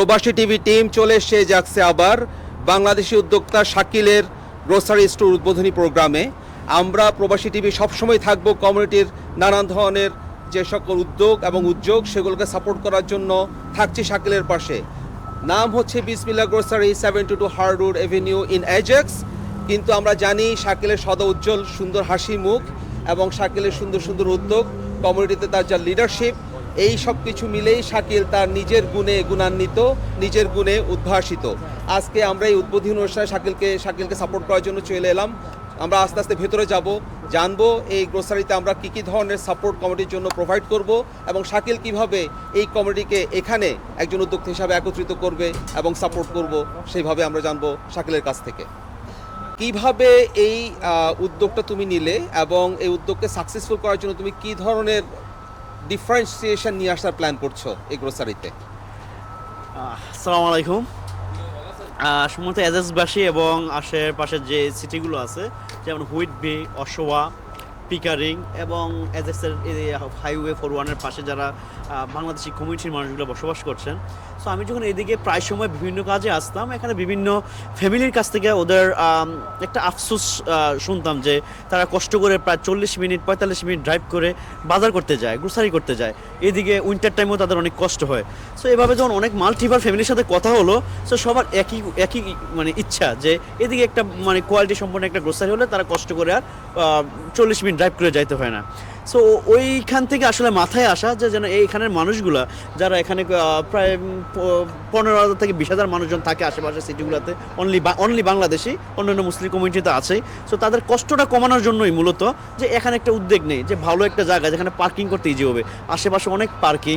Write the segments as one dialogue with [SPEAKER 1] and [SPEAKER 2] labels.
[SPEAKER 1] প্রবাসী TV team চলে এসে যাচ্ছে আবার বাংলাদেশি উদ্যোক্তা শাকিলের গ্রোসারি স্টোর উদ্বোধনী প্রোগ্রামে। আমরা প্রবাসী টিভি সবসময় থাকবো কমিউনিটির নানান ধরনের যে সকল উদ্যোগ এবং উদ্যোগ সেগুলোকে সাপোর্ট করার জন্য থাকছি শাকিলের পাশে। নাম হচ্ছে বিসমিল্লাহ গ্রোসারি, 722 হার্ডউড এভিনিউ ইন এজেক্স। কিন্তু আমরা জানি শাকিলের সদা উজ্জ্বল সুন্দর হাসি মুখ এবং শাকিলের সুন্দর সুন্দর উদ্যোগ, কমিউনিটিতে তার যা লিডারশিপ, এই সব কিছু মিলেই শাকিল তার নিজের গুণে গুণান্বিত, নিজের গুণে উদ্ভাসিত। আজকে আমরা এই উদ্বোধনী অনুষ্ঠানে শাকিলকে সাপোর্ট করার জন্য চলে এলাম। আমরা আস্তে আস্তে ভেতরে যাব, জানবো এই গ্রোসারিতে আমরা কী কী ধরনের সাপোর্ট কমিটির জন্য প্রোভাইড করব এবং শাকিল কিভাবে এই কমিটিকে এখানে একজন উদ্যোক্তা হিসাবে একত্রিত করবে এবং সাপোর্ট করব, সেইভাবে আমরা জানবো শাকিলের কাছ থেকে। কিভাবে এই উদ্যোগটা তুমি নিলে এবং এই উদ্যোগকে সাকসেসফুল করার জন্য তুমি কী ধরনের ডিফারেন্সিয়েশন নিয়ে আসার প্ল্যান করছো এই গ্রোসারিতে?
[SPEAKER 2] আসসালামু আলাইকুম। সম্ভবত এজেক্সবাসী এবং আশেপাশের যে সিটিগুলো আছে যেমন হুইটবি, অশোয়া, পিকারিং এবং এজেক্সের হাইওয়ে 41-এর পাশে যারা বাংলাদেশি কমিউনিটির মানুষগুলো বসবাস করছেন। সো আমি যখন এদিকে প্রায় সময় বিভিন্ন কাজে আসতাম, এখানে বিভিন্ন ফ্যামিলির কাছ থেকে ওদের একটা আফসোস শুনতাম যে তারা কষ্ট করে প্রায় 40-45 মিনিট ড্রাইভ করে বাজার করতে যায়, গ্রোসারি করতে যায়। এদিকে উইন্টার টাইমেও তাদের অনেক কষ্ট হয়। সো এভাবে যখন অনেক মাল্টিভার ফ্যামিলির সাথে কথা হলো, সো সবার একই মানে ইচ্ছা যে এদিকে একটা মানে কোয়ালিটি সম্পন্ন একটা গ্রোসারি হলে তারা কষ্ট করে আর 40 মিনিট ড্রাইভ করে যাইতে হয় না। সো ওইখান থেকে আসলে মাথায় আসা যে যেন এইখানের মানুষগুলা যারা এখানে প্রায় 15,000 থেকে 20,000 মানুষজন থাকে আশেপাশের সিটিগুলোতে, অনলি বাংলাদেশি, অন্যান্য মুসলিম কমিউনিটিতে আছেই। সো তাদের কষ্টটা কমানোর জন্যই মূলত যে এখানে একটা উদ্যোগ নেই যে ভালো একটা জায়গা যেখানে পার্কিং করতে ইজি হবে। আশেপাশে অনেক পার্কিং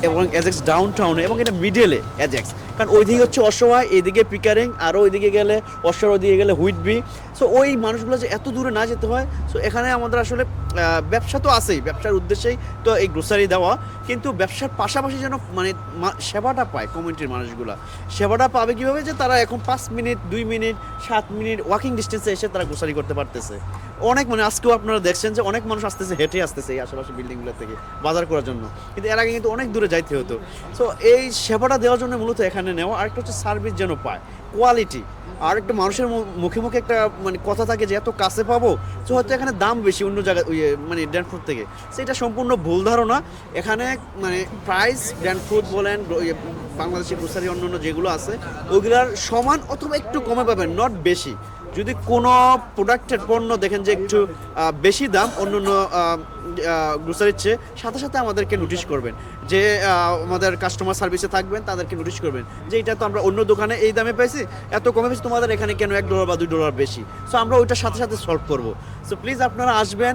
[SPEAKER 2] এবং এজেক্স ডাউন টাউনে এবং এটা মিডলে এজেক্স, কারণ ওইদিকে হচ্ছে অসহায়, এইদিকে পিকারিং, আরও ওইদিকে গেলে অসহায়, ওইদিকে গেলে হুইটবি। সো ওই মানুষগুলো যে এত দূরে না যেতে হয়। সো এখানে আমাদের আসলে ব্যবসা তো আছেই, ব্যবসার উদ্দেশ্যেই তো এই গ্রোসারি দেওয়া, কিন্তু ব্যবসার পাশাপাশি যেন মানে সেবাটা পায় কমিউনিটির মানুষগুলো। সেবাটা পাবে কীভাবে যে তারা এখন 5 মিনিট, 2 মিনিট, 7 মিনিট ওয়াকিং ডিস্টেন্সে এসে তারা গ্রোসারি করতে পারতেছে। অনেক মানে আজকেও আপনারা দেখছেন যে অনেক মানুষ আসতেছে, হেঁটে আসতেছে এই আশেপাশে বিল্ডিংগুলো থেকে বাজার করার জন্য, কিন্তু এর আগে কিন্তু অনেক দূরে যাইতে হতো। সো এই সেবাটা দেওয়ার জন্য মূলত এখানে নেওয়া। আরেকটা হচ্ছে সার্ভিস যেন পায়, কোয়ালিটি। আর একটা মানুষের মুখে মুখে একটা মানে কথা থাকে যে এত কাছে পাবো, তো হয়তো এখানে দাম বেশি অন্য জায়গায় মানে ড্যানফোর্ড থেকে। সেটা সম্পূর্ণ ভুল ধারণা। এখানে মানে প্রাইস ড্যানফোর্ড বলেন, বাংলাদেশি গ্রোসারি অন্যান্য যেগুলো আছে ওইগুলার সমান অথবা একটু কমে পাবেন, নট বেশি। যদি কোনো প্রোডাক্টের পণ্য দেখেন যে একটু বেশি দাম অন্য গ্রোসারির চেয়ে, সাথে সাথে আমাদেরকে নোটিশ করবেন, যে আমাদের কাস্টমার সার্ভিসে থাকবেন, তাদেরকে নোটিশ করবেন যে এটা তো আমরা অন্য দোকানে এই দামে পেয়েছি, এত কমে পেয়েছি, তোমাদের এখানে কেন $1 বা $2 বেশি। সো আমরা ওইটার সাথে সাথে সলভ করব। সো প্লিজ আপনারা আসবেন,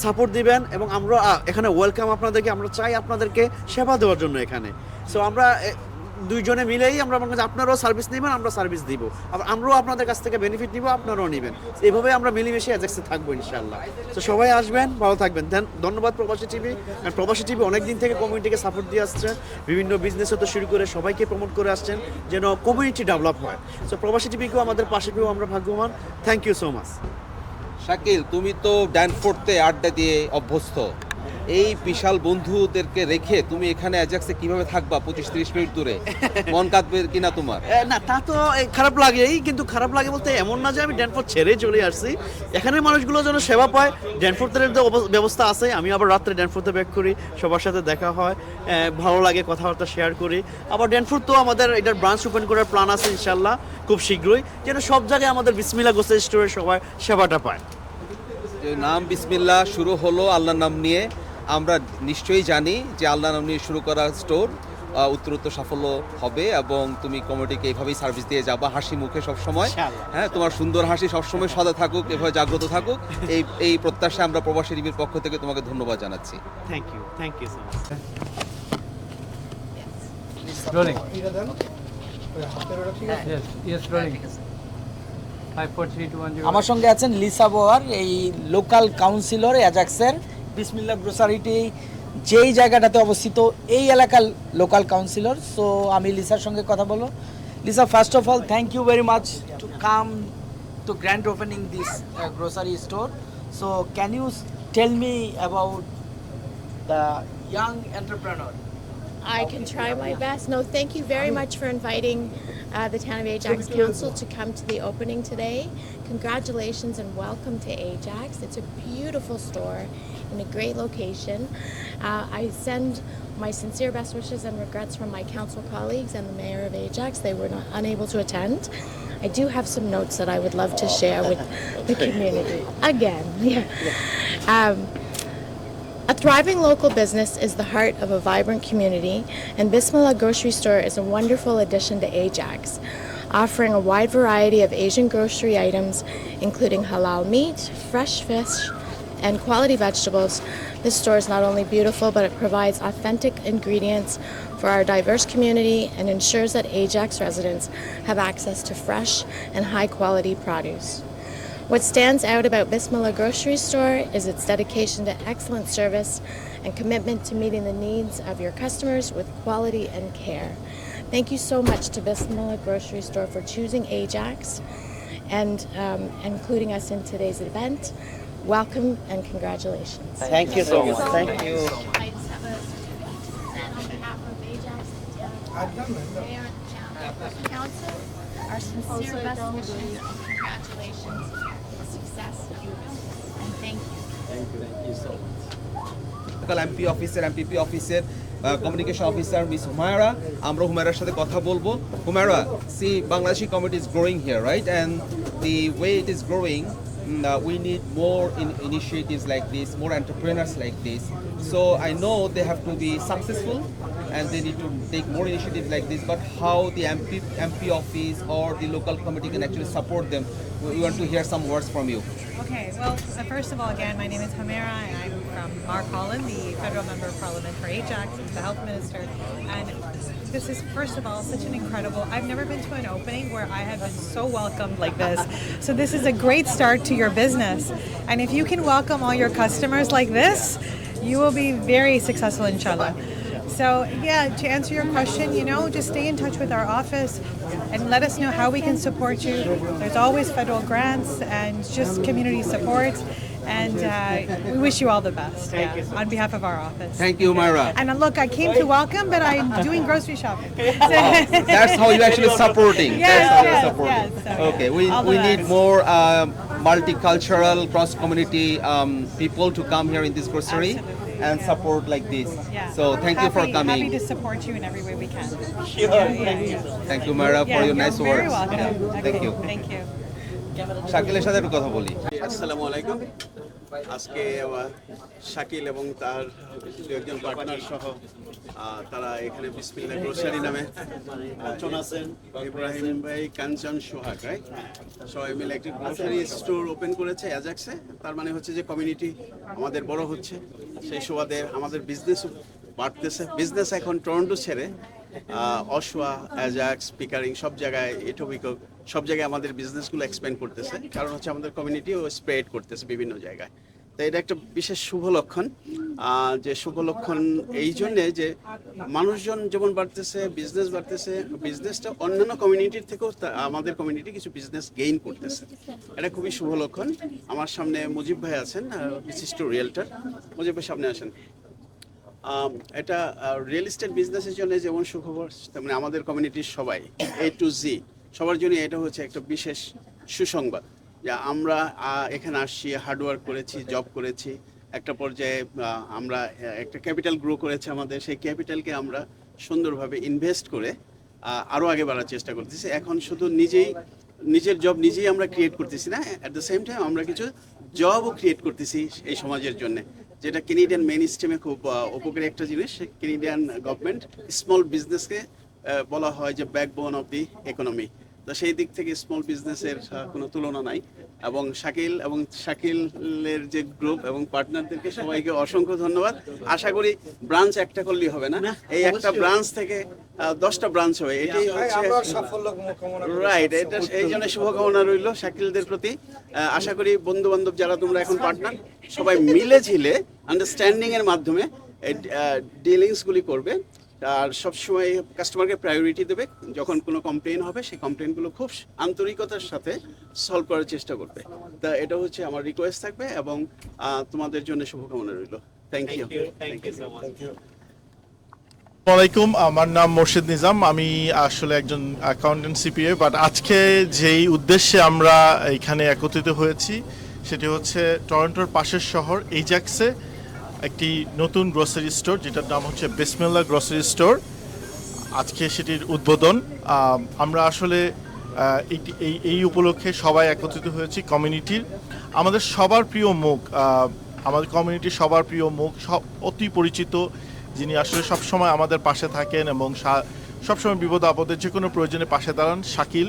[SPEAKER 2] সাপোর্ট দিবেন এবং আমরা এখানে ওয়েলকাম আপনাদেরকে। আমরা চাই আপনাদেরকে সেবা দেওয়ার জন্য এখানে। সো আমরা দুইজনে মিলেই আমরা মনে করি আপনারাও সার্ভিস নেবেন, আমরা সার্ভিস দিব, আবার আমরাও আপনাদের কাছ থেকে বেনিফিট নিব, আপনারাও নেবেন। এইভাবে আমরা মিলেমিশে এজেক্সে থাকবো ইনশাআল্লাহ। তো সবাই আসবেন, ভালো থাকবেন। ধন্যবাদ প্রবাসী টিভি। প্রবাসী টিভি অনেক দিন থেকে কমিউনিটিকে সাপোর্ট দিয়ে আসছে, বিভিন্ন বিজনেস হতে শুরু করে সবাইকে প্রমোট করে আসছেন যেন কমিউনিটি ডেভেলপ হয়। সো প্রবাসী টিভিকেও আমাদের পাশে পেয়েও আমরা ভাগ্যবান। Thank you so much.
[SPEAKER 1] Shakil, তুমি তো ড্যানফোর্ডতে আড্ডা দিয়ে অভ্যস্ত, এই বিশাল বন্ধুদেরকে রেখে তুমি এখানে অ্যাজাক্সে কিভাবে থাকবা 25-30 মিনিট দূরে? মন কাঁদবে কিনা তোমার?
[SPEAKER 2] না, তা তো খারাপ লাগেই, কিন্তু খারাপ লাগে বলতে এমন না যে আমি ড্যানফোর্ড ছেড়েই চলে আসছি। এখানে মানুষগুলো যেন সেবা পায়, ড্যানফোর্ডের যে ব্যবস্থা আছে, আমি আবার রাত্রে ড্যানফোর্ডে ব্যাক করি, সবার সাথে দেখা হয়, ভালো লাগে, কথাবার্তা শেয়ার করি। আবার ড্যানফোর্ড তো আমাদের এটার ব্রাঞ্চ ওপেন করার প্ল্যান আছে ইনশাল্লাহ খুব শীঘ্রই, যেন সব জায়গায় আমাদের বিসমিল্লাহ গ্রোসারি স্টোরে সবাই সেবাটা পায়।
[SPEAKER 1] নাম বিসমিল্লাহ শুরু হলো আল্লাহর নাম নিয়ে। আমরা নিশ্চয়ই জানি যে আল্লাহর নাম নিয়ে শুরু করা স্টোর উত্তরোত্তর সাফল্য হবে এবং তুমি কমিটিকে এইভাবেই সার্ভিস দিয়ে যাবা হাসি মুখে সবসময়। হ্যাঁ, তোমার সুন্দর হাসি সবসময় সদা থাকুক, এভাবে জাগ্রত থাকুক, এই প্রত্যাশা আমরা প্রবাসী টিভির পক্ষ থেকে তোমাকে ধন্যবাদ জানাচ্ছি।
[SPEAKER 2] Thank you so much.
[SPEAKER 3] Rolling. Yes, rolling. 5 4 3 2 1 0.
[SPEAKER 4] আমার সঙ্গে আছেন লিসা বোয়ার, এই লোকাল কাউন্সিলর এজাক্সের। বিসমিল্লাহ গ্রোসারিটি যেই জায়গাটাতে অবস্থিত এই এলাকার লোকাল কাউন্সিলর। সো আমি লিসার সঙ্গে কথা বলবো। Lisa, first of all thank you very much to come to grand opening this grocery store. So can you tell me about the young entrepreneur
[SPEAKER 5] I can try my best. No, thank you very much for inviting the Town of Ajax Council to come to the opening today. Congratulations and welcome to Ajax. It's a beautiful store in a great location. I send my sincere best wishes and regrets from my council colleagues and the mayor of Ajax. They were unable to attend. I do have some notes that I would love to share with the community. Again, yeah. A thriving local business is the heart of a vibrant community, and Bismillah Grocery Store is a wonderful addition to Ajax, offering a wide variety of Asian grocery items, including halal meat, fresh fish, and quality vegetables. This store is not only beautiful, but it provides authentic ingredients for our diverse community and ensures that Ajax residents have access to fresh and high-quality produce. What stands out about Bismillah Grocery Store is its dedication to excellent service and commitment to meeting the needs of your customers with quality and care. Thank you so much to Bismillah Grocery Store for choosing Ajax and including us in today's event. Welcome and congratulations.
[SPEAKER 2] Thank you so much. Thank you.
[SPEAKER 5] I just have a certificate to present on behalf of Ajax and the Mayor and the Council. Our sincere best wishes and congratulations for the success of your business. And thank you.
[SPEAKER 2] Thank you so much.
[SPEAKER 1] Local MP অফিসের MPP অফিসের communication officer miss Humaira, আমরা হুমায়রার সাথে কথা বলবো। Humaira, see Bangladeshi community is growing here, right? And the way it is growing, we need more initiatives like this, more entrepreneurs like this. So I know they have to be successful and they need to take more initiatives like this, but how the MP office or the local committee can actually support them, we want to hear some words from you.
[SPEAKER 6] Okay, well, first of all, again, my name is Hamera, and I'm from Mark Holland, the Federal Member of Parliament for Ajax, and the Health Minister. And this is, first of all, such an incredible, I've never been to an opening where I have been so welcomed like this. So this is a great start to your business. And if you can welcome all your customers like this, you will be very successful, inshallah. So yeah, to answer your question, just stay in touch with our office and let us know how we can support you. There's always federal grants and just community support. And we wish you all the best on behalf of our office.
[SPEAKER 1] Thank you, Humaira.
[SPEAKER 6] And look, I came to welcome, but I'm doing grocery shopping.
[SPEAKER 1] That's how you actually supporting.
[SPEAKER 6] Yes,
[SPEAKER 1] That's how
[SPEAKER 6] yes,
[SPEAKER 1] you're supporting.
[SPEAKER 6] yes. So,
[SPEAKER 1] Okay,
[SPEAKER 6] all the
[SPEAKER 1] we need
[SPEAKER 6] best.
[SPEAKER 1] more multicultural, cross-community people to come here in this grocery
[SPEAKER 6] Absolutely,
[SPEAKER 1] and
[SPEAKER 6] yeah.
[SPEAKER 1] support like this.
[SPEAKER 6] Yeah.
[SPEAKER 1] So thank you for
[SPEAKER 6] Happy
[SPEAKER 1] coming.
[SPEAKER 6] to support you in every way we can.
[SPEAKER 1] Thank you, Humaira, for your
[SPEAKER 6] you're
[SPEAKER 1] nice
[SPEAKER 6] very
[SPEAKER 1] words.
[SPEAKER 6] welcome.
[SPEAKER 1] Thank
[SPEAKER 6] Okay,
[SPEAKER 1] you.
[SPEAKER 6] Thank you.
[SPEAKER 1] শাকিলের সাথে একটু কথা বলি।
[SPEAKER 7] আসসালামু আলাইকুম। আজকে শাকিল এবং তার একজন পার্টনার সহ তারা এখানে বিসমিল্লাহ গ্রোসারি নামে ইব্রাহিম ভাই, কাঞ্চন, সোহাগ, রাইট, সবাই মিলে একটি গ্রোসারি স্টোর ওপেন করেছে অ্যাজাক্সে। তার মানে হচ্ছে যে কমিউনিটি আমাদের বড় হচ্ছে, সেই সুবাদে আমাদের বিজনেস বাড়তেছে। বিজনেস এখন টরন্টো ছেড়ে অশোয়া, অ্যাজাক্স, পিকারিং সব জায়গায়, এটোবিকো সব জায়গায় আমাদের বিজনেসগুলো এক্সপ্যান্ড করতেছে, কারণ হচ্ছে আমাদের কমিউনিটিও স্প্রেড করতেছে বিভিন্ন জায়গায়। তো এটা একটা বিশেষ শুভ লক্ষণ। যে শুভ লক্ষণ এই জন্যে যে মানুষজন যেমন বাড়তেছে, বিজনেস বাড়তেছে, বিজনেসটা অন্যান্য কমিউনিটির থেকেও আমাদের কমিউনিটি কিছু বিজনেস গেইন করতেছে, এটা খুবই শুভ লক্ষণ। আমার সামনে মুজিব ভাই আছেন, বিশিষ্ট রিয়েলটার। মুজিব ভাই সামনে আসেন। এটা রিয়েল এস্টেট বিজনেসের জন্য যেমন সুখবর, তেমনি আমাদের কমিউনিটির সবাই A to Z সবার জন্য এটা হচ্ছে একটা বিশেষ সুসংবাদ যে আমরা এখানে আসছি, হার্ডওয়ার্ক করেছি, জব করেছি, একটা পর্যায়ে আমরা একটা ক্যাপিটাল গ্রো করেছে আমাদের, সেই ক্যাপিটালকে আমরা সুন্দরভাবে ইনভেস্ট করে আরও আগে বাড়ার চেষ্টা করতেছি। এখন শুধু নিজের জব নিজেই আমরা ক্রিয়েট করতেছি না, অ্যাট দ্য সেম টাইম আমরা কিছু জবও ক্রিয়েট করতেছি এই সমাজের জন্য, যেটা কেনেডিয়ান মেইন স্ট্রিমে খুব উপকারী একটা জিনিস। কেনেডিয়ান গভর্নমেন্ট স্মল বিজনেসকে বলা হয় যে ব্যাকবোন অফ দি ইকোনমি। তো সেই দিক থেকে স্মল বিজনেসের কোনো তুলনা নাই। এবং শাকিলের যে গ্রুপ এবং পার্টনারদেরকে সবাইকে অসংখ্য ধন্যবাদ। আশা করি ব্রাঞ্চ একটা করলেই হবে না, এই একটা ব্রাঞ্চ থেকে 10টা ব্রাঞ্চ হবে, এটাই হচ্ছে রাইট। এটা এই জন্য শুভকামনা রইল শাকিলদের প্রতি। আশা করি বন্ধু বান্ধব যারা তোমরা এখন পার্টনার, সবাই মিলে ঝিলে আন্ডারস্ট্যান্ডিং এর মাধ্যমে ডিলিংসগুলি করবে, আর সবসময় কাস্টমারকে প্রায়োরিটি দেবে। যখন কোনো কমপ্লেন হবে সেই কমপ্লেনগুলো খুব আন্তরিকতার সাথে সলভ করার চেষ্টা করবে। তা এটা হচ্ছে আমার রিকোয়েস্ট থাকবে এবং তোমাদের জন্য শুভকামনা রইল। Thank you.
[SPEAKER 8] আসসালামাইকুম, আমার নাম মোর্শেদ নিজাম। আমি আসলে একজন অ্যাকাউন্টেন্ট সিপিএ, বাট আজকে যেই উদ্দেশ্যে আমরা এখানে একত্রিত হয়েছি সেটি হচ্ছে টরন্টোর পাশের শহর এইজাক্সে একটি নতুন গ্রোসারি স্টোর, যেটার নাম হচ্ছে বিসমিল্লাহ গ্রোসারি স্টোর। আজকে সেটির উদ্বোধন। আমরা আসলে এই উপলক্ষে সবাই একত্রিত হয়েছি কমিউনিটির। আমাদের সবার প্রিয় মুখ, আমাদের কমিউনিটির সবার প্রিয় মুখ, অতি পরিচিত, যিনি আসলে সবসময় আমাদের পাশে থাকেন এবং সবসময় বিপদ আপদে যে কোনো প্রয়োজনে পাশে দাঁড়ান, শাকিল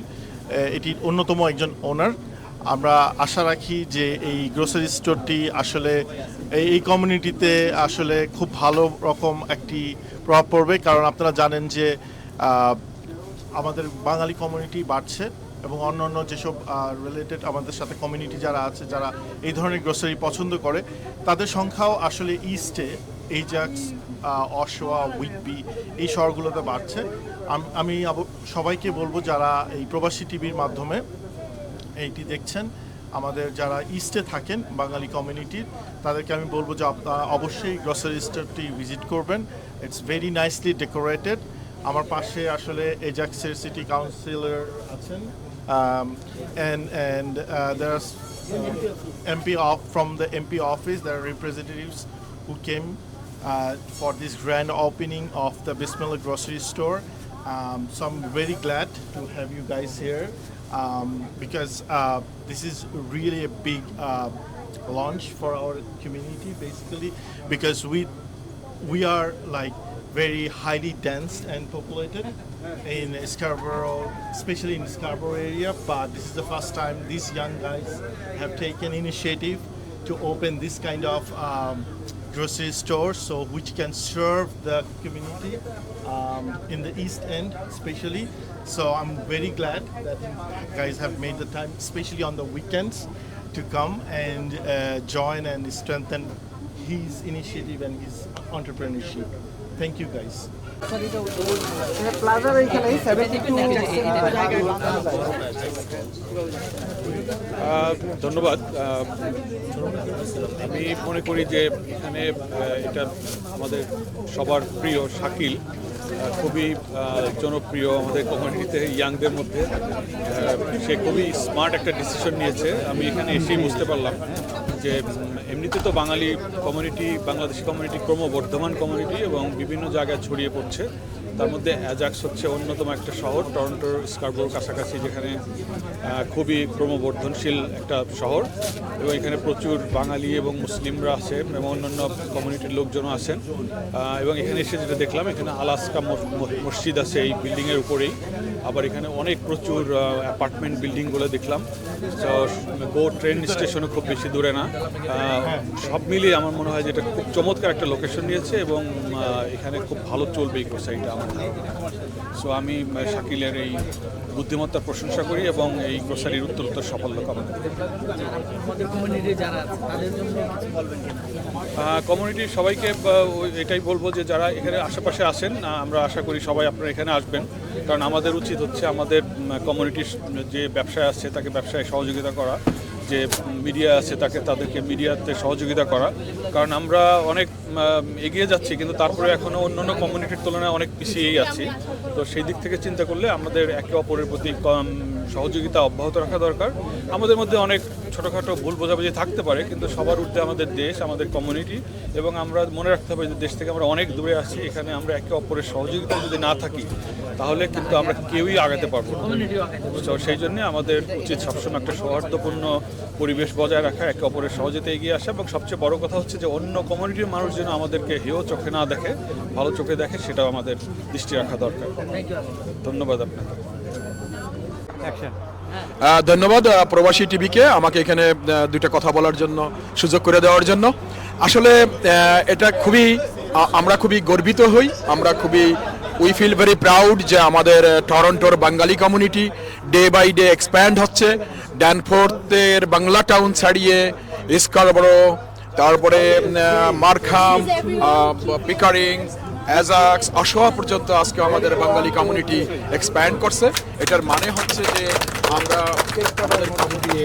[SPEAKER 8] এটির অন্যতম একজন ওনার। আমরা আশা রাখি যে এই গ্রোসারি স্টোরটি আসলে এই কমিউনিটিতে আসলে খুব ভালো রকম একটি প্রভাব পড়বে, কারণ আপনারা জানেন যে আমাদের বাঙালি কমিউনিটি বাড়ছে এবং অন্যান্য যেসব রিলেটেড আমাদের সাথে কমিউনিটি যারা আছে, যারা এই ধরনের গ্রোসারি পছন্দ করে, তাদের সংখ্যাও আসলে ইস্টে এইজাক্স, অশোয়া, উইটবি এই শহরগুলোতে বাড়ছে। আমি সবাইকে বলবো যারা এই প্রবাসী টিভির মাধ্যমে এইটি দেখছেন, আমাদের যারা ইস্টে থাকেন বাঙালি কমিউনিটির, তাদেরকে আমি বলবো যে আপনারা অবশ্যই গ্রোসারি স্টোরটি ভিজিট করবেন। It's very nicely decorated. আমার পাশে আসলে এজাক্সের সিটি কাউন্সিলর আছেন, and there are MP from the MP office. There are representatives who came for this grand opening of the Bismillah grocery store. So I'm very glad to have you guys here, because this is really a big launch for our community, basically, because we are like very highly dense and populated in Scarborough, especially in Scarborough area, but this is the first time these young guys have taken initiative to open this kind of grocery store, so which can serve the community in the East End especially. So I'm very glad that you guys have made the time, especially on the weekends, to come and join and strengthen his initiative and his entrepreneurship. Thank you guys.
[SPEAKER 9] ধন্যবাদ। আমি মনে করি যে এখানে এটা আমাদের সবার প্রিয় শাকিল খুবই জনপ্রিয় আমাদের কমিউনিটিতে, ইয়াংদের মধ্যে। সে খুবই স্মার্ট একটা ডিসিশন নিয়েছে। আমি এখানে এসেই বুঝতে পারলাম যে এমনিতে তো বাঙালি কমিউনিটি, বাংলাদেশি কমিউনিটি ক্রমবর্ধমান কমিউনিটি এবং বিভিন্ন জায়গায় ছড়িয়ে পড়ছে। তার মধ্যে অ্যাজাক্স হচ্ছে অন্যতম একটা শহর, টরন্টোর স্কারবোরোর কাছাকাছি, যেখানে খুবই ক্রমবর্ধনশীল একটা শহর এবং এখানে প্রচুর বাঙালি এবং মুসলিমরা আছেন এবং অন্যান্য কমিউনিটির লোকজনও আছেন। এবং এখানে এসে যেটা দেখলাম, এখানে আলাস্কা মসজিদ আছে এই বিল্ডিংয়ের উপরেই। আবার এখানে অনেক প্রচুর অ্যাপার্টমেন্ট বিল্ডিংগুলো দেখলাম। গো ট্রেন স্টেশনও খুব বেশি দূরে না। সব মিলিয়ে আমার মনে হয় যে এটা খুব চমৎকার একটা লোকেশন নিয়েছে এবং এখানে খুব ভালো চলবে এই গ্রোসারিটা আমার ধারণা। সো আমি শাকিলের এই বুদ্ধিমত্তার প্রশংসা করি এবং এই গ্রোসারির উত্তরোত্তর সাফল্য কামনা করি। কমিউনিটির সবাইকে এটাই বলবো যে যারা এখানে আশেপাশে আসেন, আমরা আশা করি সবাই আপনারা এখানে আসবেন, কারণ আমাদের উচিত হচ্ছে আমাদের কমিউনিটির যে ব্যবসায় আসছে তাকে ব্যবসায় সহযোগিতা করা, যে মিডিয়া আছে তাদেরকে মিডিয়াতে সহযোগিতা করা, কারণ আমরা অনেক এগিয়ে যাচ্ছি কিন্তু তারপরে এখনও অন্যান্য কমিউনিটির তুলনায় অনেক পিছিয়েই আছি। তো সেই দিক থেকে চিন্তা করলে আমাদের একে অপরের প্রতি সহযোগিতা অব্যাহত রাখা দরকার। আমাদের মধ্যে অনেক ছোটোখাটো ভুল বোঝাবুঝি থাকতে পারে, কিন্তু সবার ঊর্ধ্বে আমাদের দেশ, আমাদের কমিউনিটি, এবং আমরা মনে রাখতে হবে যে দেশ থেকে আমরা অনেক দূরে আছি। এখানে আমরা একে অপরের সহযোগিতা যদি না থাকি তাহলে কিন্তু আমরা কেউই আগাতে পারবো না। তো সেই জন্যে আমাদের উচিত সবসময় একটা সৌহার্দ্যপূর্ণ পরিবেশ বজায় রাখা, একে অপরের সহজেতে এগিয়ে আসা, এবং সবচেয়ে বড় কথা হচ্ছে যে অন্য কমিউনিটির মানুষ যেন আমাদেরকে হেয় চোখে না দেখে, ভালো চোখে দেখে, সেটাও আমাদের দৃষ্টি রাখা দরকার। ধন্যবাদ আপনাকে।
[SPEAKER 10] ধন্যবাদ প্রবাসী টিভিকে আমাকে এখানে দুইটা কথা বলার জন্য সুযোগ করে দেওয়ার জন্য। আসলে এটা আমরা খুবই গর্বিত হই, আমরা উই ফিল ভেরি প্রাউড যে আমাদের টরন্টোর Bangali community day by day expand হচ্ছে। ড্যানফোর্থের বাংলা টাউন ছাড়িয়ে স্কারবোরো, তারপরে মার্খাম, পিকারিং, অ্যাজাক্স, অসোয়া পর্যন্ত আজকে আমাদের বাঙালি কমিউনিটি এক্সপ্যান্ড করছে। এটার মানে হচ্ছে যে আমরা আমাদের community,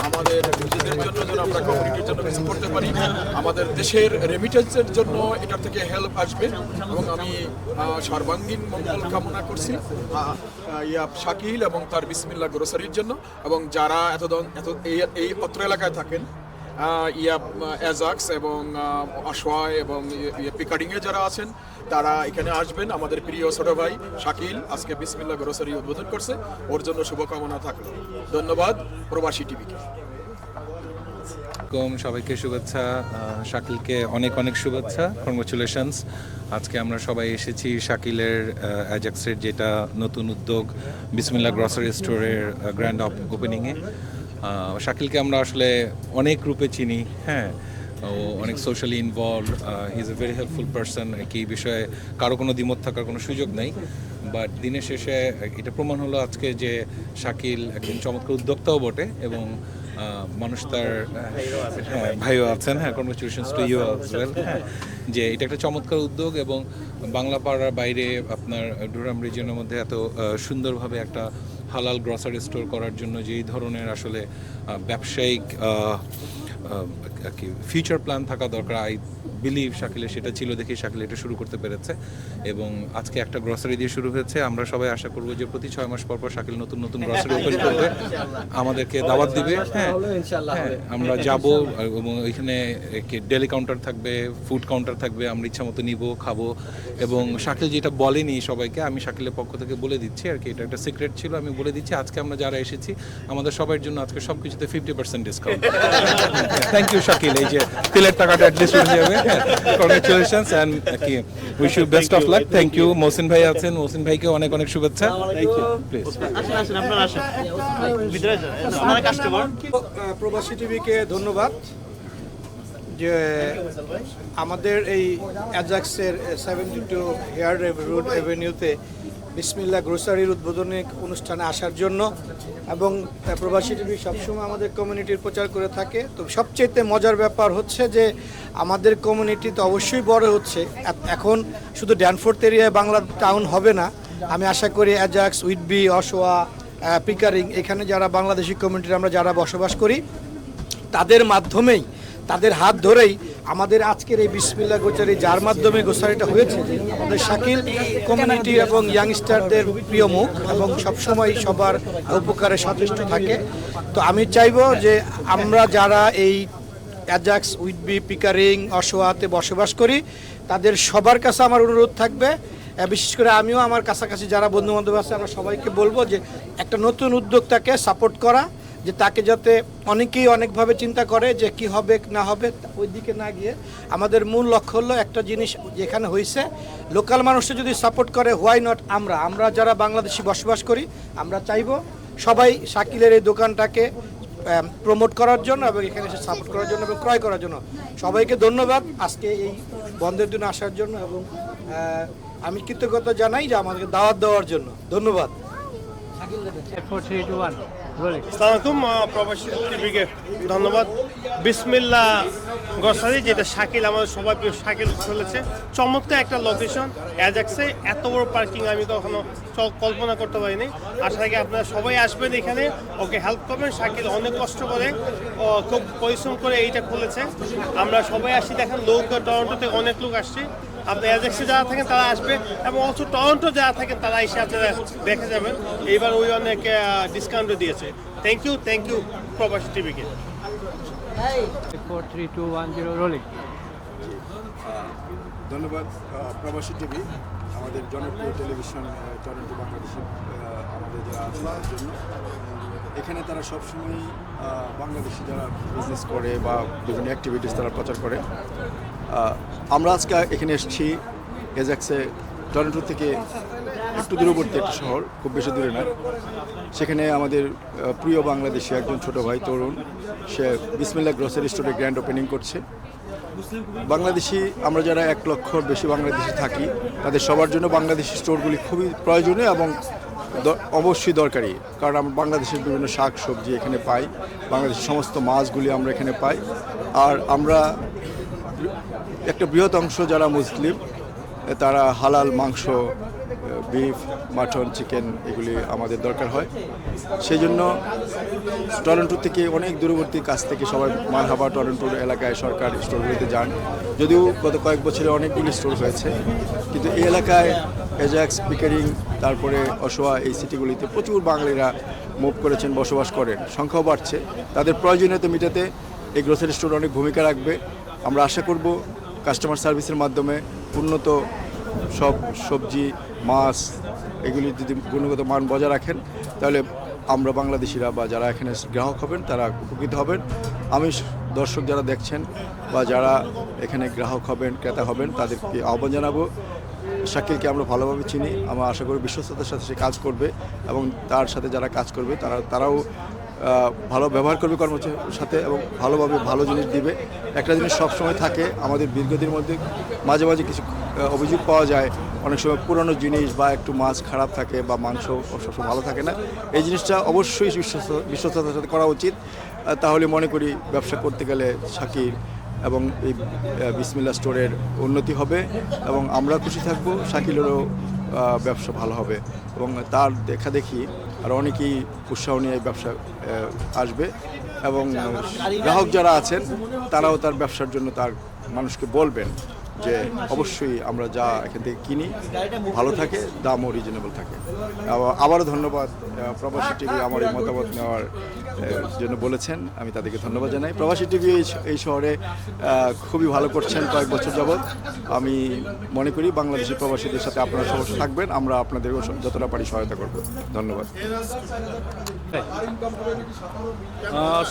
[SPEAKER 10] আমাদের নিজেদের জন্য যেন আমরা কমিউনিটির জন্য কিছু করতে পারি, আমাদের দেশের রেমিটেন্সের জন্য এটার থেকে হেল্প আসবে এবং আমি সর্বাঙ্গীন মঙ্গল কামনা করছি শাকিল এবং তার বিসমিল্লাহ গ্রোসারির জন্য, এবং যারা এই অত্র এলাকায় থাকেন অ্যাজাক্স এবং অসহায় এবং পিকারিংয়ে যারা আছেন তারা এখানে আসবেন। আমাদের প্রিয় ছোট ভাই শাকিল আজকে বিসমিল্লাহ গ্রোসারি উদ্বোধন করছে, ওর জন্য শুভকামনা থাকলো। ধন্যবাদ প্রবাসী টিভিকে।
[SPEAKER 11] সবাইকে শুভেচ্ছা, শাকিলকে অনেক অনেক শুভেচ্ছা, কংগ্রাচুলেশনস। আজকে আমরা সবাই এসেছি শাকিলের অ্যাজাক্সের যেটা নতুন উদ্যোগ বিসমিল্লাহ গ্রসারি স্টোরের গ্র্যান্ড ওপেনিংয়ে। শাকিলকে আমরা আসলে অনেক রূপে চিনি, হ্যাঁ, ও অনেক socially involve, he is a very helpful person. এই বিষয়ে কারো কোনো দ্বিমত থাকার কোনো সুযোগ নেই, বাট দিনের শেষে এটা প্রমাণ হলো আজকে যে শাকিল একজন চমৎকার উদ্যোক্তাও বটে এবং মানুষ তার ভাইও আছেন, হ্যাঁ, congratulations to you as well, হ্যাঁ, যে এটা একটা চমৎকার উদ্যোগ এবং বাংলা পাড়ার বাইরে আপনার ডুরাম রিজিয়নের মধ্যে এত সুন্দরভাবে একটা হালাল গ্রসারি স্টোর করার জন্য যেই ধরনের আসলে ব্যবসায়িক ফিউচার প্ল্যান থাকা দরকার, আই বিলিভ শাকিলের সেটা ছিল, দেখে শাকিল এটা শুরু করতে পেরেছে এবং আজকে একটা গ্রসারি দিয়ে শুরু হয়েছে। আমরা সবাই আশা করবো যে প্রতি 6 মাস পর পর শাকিল নতুন নতুন গ্রসারি ওপেন করবে, আমাদেরকে দাওয়াত দিবে, হ্যাঁ, আমরা যাব এবং এখানে ডেলি কাউন্টার থাকবে, ফুড কাউন্টার থাকবে, আমরা ইচ্ছা মতো নিব, খাবো। এবং শাকিল যেটা বলেনি সবাইকে, আমি শাকিলের পক্ষ থেকে বলে দিচ্ছি আর কি, এটা একটা সিক্রেট ছিল, আমি বলে দিচ্ছি আজকে আমরা যারা এসেছি আমাদের সবার জন্য আজকে সব কিছুতে 50% ডিসকাউন্ট। থ্যাংক ইউ শাকিল, এই যে তেলের টাকাটা অ্যাটলিস্ট হয়ে যাবে। কংগ্রাচুলেশনস এন্ড কি wish you best of luck. Thank you. Mohsin ভাই আছেন, মহসিন ভাইকে অনেক অনেক শুভেচ্ছা। Thank you. প্লিজ
[SPEAKER 2] আসেন আপনারা আসেন, ভিতরে যান, আমাদের কাস্টমার।
[SPEAKER 12] প্রবাসী টিভিকে ধন্যবাদ যে আমাদের এই অ্যাজাক্সের 72 হেয়ার রোড এভিনিউতে বিসমিল্লাহ গ্রোসারির উদ্বোধনী অনুষ্ঠানে আসার জন্য, এবং প্রবাসী টিভি সবসময় আমাদের কমিউনিটির প্রচার করে থাকে। তো সবচেয়ে মজার ব্যাপার হচ্ছে যে আমাদের কমিউনিটি তো অবশ্যই বড় হচ্ছে, এখন শুধু ড্যানফোর্থ এরিয়ায় বাংলা টাউন হবে না। আমি আশা করি অ্যাজাক্স, উইটবি, অসোয়া, পিকারিং, এখানে যারা বাংলাদেশি কমিউনিটির আমরা যারা বসবাস করি তাদের মাধ্যমেই, তাদের হাত ধরেই আমাদের আজকের এই বিসমিল্লাহ গ্রোসারি, যার মাধ্যমে গ্রোসারিটা হয়েছে, আমাদের শাকিল কমিউনিটি এবং ইয়াংস্টারদের প্রিয় মুখ এবং সবসময় সবার উপকারে সচেষ্ট থাকে। তো আমি চাইবো যে আমরা যারা এই অ্যাজাক্স, উইটবি, পিকারিং, অসোয়াতে বসবাস করি তাদের সবার কাছে আমার অনুরোধ থাকবে, বিশেষ করে আমিও আমার কাছাকাছি যারা বন্ধুবান্ধব আছে আমরা সবাইকে বলবো যে একটা নতুন উদ্যোক্তাকে সাপোর্ট করা, যে তাকে যাতে অনেকেই অনেকভাবে চিন্তা করে যে কি হবে না হবে, ওই দিকে না গিয়ে আমাদের মূল লক্ষ্য হলো একটা জিনিস যেখানে হয়েছে লোকাল মানুষটা যদি সাপোর্ট করে, হোয়াই নট আমরা যারা বাংলাদেশি বসবাস করি আমরা চাইবো সবাই শাকিলের এই দোকানটাকে প্রমোট করার জন্য এবং এখানে এসে সাপোর্ট করার জন্য এবং ক্রয় করার জন্য। সবাইকে ধন্যবাদ আজকে এই বন্ধের দিনে আসার জন্য, এবং আমি কৃতজ্ঞতা জানাই যে আমাদেরকে দাওয়াত দেওয়ার জন্য। ধন্যবাদ।
[SPEAKER 3] 4, 3, 2, 1 rolling.
[SPEAKER 12] আসসালামু আলাইকুম, প্রবাসী টিভিকে ধন্যবাদ। বিসমিল্লাহ গ্রসারি, যেটা শাকিল আমাদের সবাই প্রিয় শাকিল খুলেছে, চমৎকার একটা লোকেশন অ্যাজাক্সে, এত বড় পার্কিং আমি কখনো কল্পনা করতে পারিনি। আশা রাখি আপনারা সবাই আসবেন এখানে, ওকে হেল্প করবেন। শাকিল অনেক কষ্ট করে, খুব পরিশ্রম করে এইটা খুলেছে। আমরা সবাই আসি, দেখেন লোক টরন্টো থেকে অনেক লোক আসছে। আপনি অ্যাজাক্সে যারা থাকেন তারা আসবে, এবং অলসো টরন্টো যারা থাকেন তারা এসে আপনারা দেখে যাবেন। এইবার ওই অনেক ডিসকাউন্টও দিয়েছে। থ্যাংক ইউ প্রবাসী টিভিকে।
[SPEAKER 3] 4, 3, 2, 1 0 rolling.
[SPEAKER 13] ধন্যবাদ প্রবাসী টিভি, আমাদের জনপ্রিয় টেলিভিশন টরন্টো বাংলাদেশের আমাদের যারা আছে তাদের জন্য। এখানে তারা সবসময় বাংলাদেশি যারা বিজনেস করে বা বিভিন্ন অ্যাক্টিভিটিস তারা প্রচার করে। আমরা আজকে এখানে এসেছি অ্যাজাক্সে, টরন্টো থেকে একটু দূরবর্তী একটা শহর, খুব বেশি দূরে না। সেখানে আমাদের প্রিয় বাংলাদেশি একজন ছোট ভাই তরুণ, সে বিসমিল্লাহ গ্রসারি স্টোরে গ্র্যান্ড ওপেনিং করছে। বাংলাদেশি আমরা যারা 1 লক্ষর বেশি বাংলাদেশি থাকি তাদের সবার জন্য বাংলাদেশি স্টোরগুলি খুবই প্রয়োজনীয় এবং অবশ্যই দরকারি, কারণ আমরা বাংলাদেশের বিভিন্ন শাক সবজি এখানে পাই, বাংলাদেশের সমস্ত মাছগুলি আমরা এখানে পাই। আর আমরা একটা বৃহৎ অংশ যারা মুসলিম তারা হালাল মাংস, বিফ, মাটন, চিকেন এগুলি আমাদের দরকার হয়। সেই জন্য টরন্টো থেকে অনেক দূরবর্তী কাছ থেকে সবাই মারহাবা টরন্টোর এলাকায় সরকার স্টোরগুলিতে যান। যদিও গত কয়েক বছরে অনেকগুলি স্টোর হয়েছে, কিন্তু এই এলাকায় এজাক্স, পিকারিং, তারপরে অসোয়া, এই সিটিগুলিতে প্রচুর বাঙালিরা মুভ করেছেন, বসবাস করেন, সংখ্যাও বাড়ছে। তাদের প্রয়োজনীয়তা মেটাতে এই গ্রোসারি স্টোর অনেক ভূমিকা রাখবে। আমরা আশা করব কাস্টমার সার্ভিসের মাধ্যমে উন্নত সব সবজি, মাছ এগুলি যদি গুণগত মান বজায় রাখেন, তাহলে আমরা বাংলাদেশিরা বা যারা এখানে গ্রাহক হবেন তারা উপকৃত হবেন। আমি দর্শক যারা দেখছেন বা যারা এখানে গ্রাহক হবেন, ক্রেতা হবেন, তাদেরকে আহ্বান জানাবো, শাকিলকে আমরা ভালোভাবে চিনি। আমরা আশা করি বিশ্বস্ততার সাথে সে কাজ করবে এবং তার সাথে যারা কাজ করবে তারাও ভালো ব্যবহার করবে কর্মচারীর সাথে এবং ভালোভাবে ভালো জিনিস দিবে। একটা জিনিস সবসময় থাকে আমাদের দীর্ঘদিনের মধ্যে, মাঝে মাঝে কিছু অভিযোগ পাওয়া যায়, অনেক সময় পুরনো জিনিস বা একটু মাছ খারাপ থাকে বা মাংস সবসময় ভালো থাকে না। এই জিনিসটা অবশ্যই বিশ্বস্ততার সাথে করা উচিত। তাহলে মনে করি ব্যবসা করতে গেলে শাকিল এবং এই বিসমিল্লাহ স্টোরের উন্নতি হবে এবং আমরা খুশি থাকব, শাকিলেরও ব্যবসা ভালো হবে এবং তার দেখা দেখি আর অনেকেই উৎসাহ নিয়ে এই ব্যবসা আসবে এবং গ্রাহক যারা আছেন তারাও তার ব্যবসার জন্য তার মানুষকে বলবেন যে অবশ্যই আমরা যা এখান থেকে কিনি ভালো থাকে, দামও রিজনেবল থাকে। আবারও ধন্যবাদ প্রবাসী টিভি আমার এই মতামত নেওয়ার জন্য বলেছেন, আমি তাদেরকে ধন্যবাদ জানাই। প্রবাসী টিভি এই শহরে খুবই ভালো করছেন কয়েক বছর যাবৎ। আমি মনে করি বাংলাদেশি প্রবাসীদের সাথে আপনারা সমস্যা থাকবেন, আমরা আপনাদেরও যতটা পারি সহায়তা করব। ধন্যবাদ।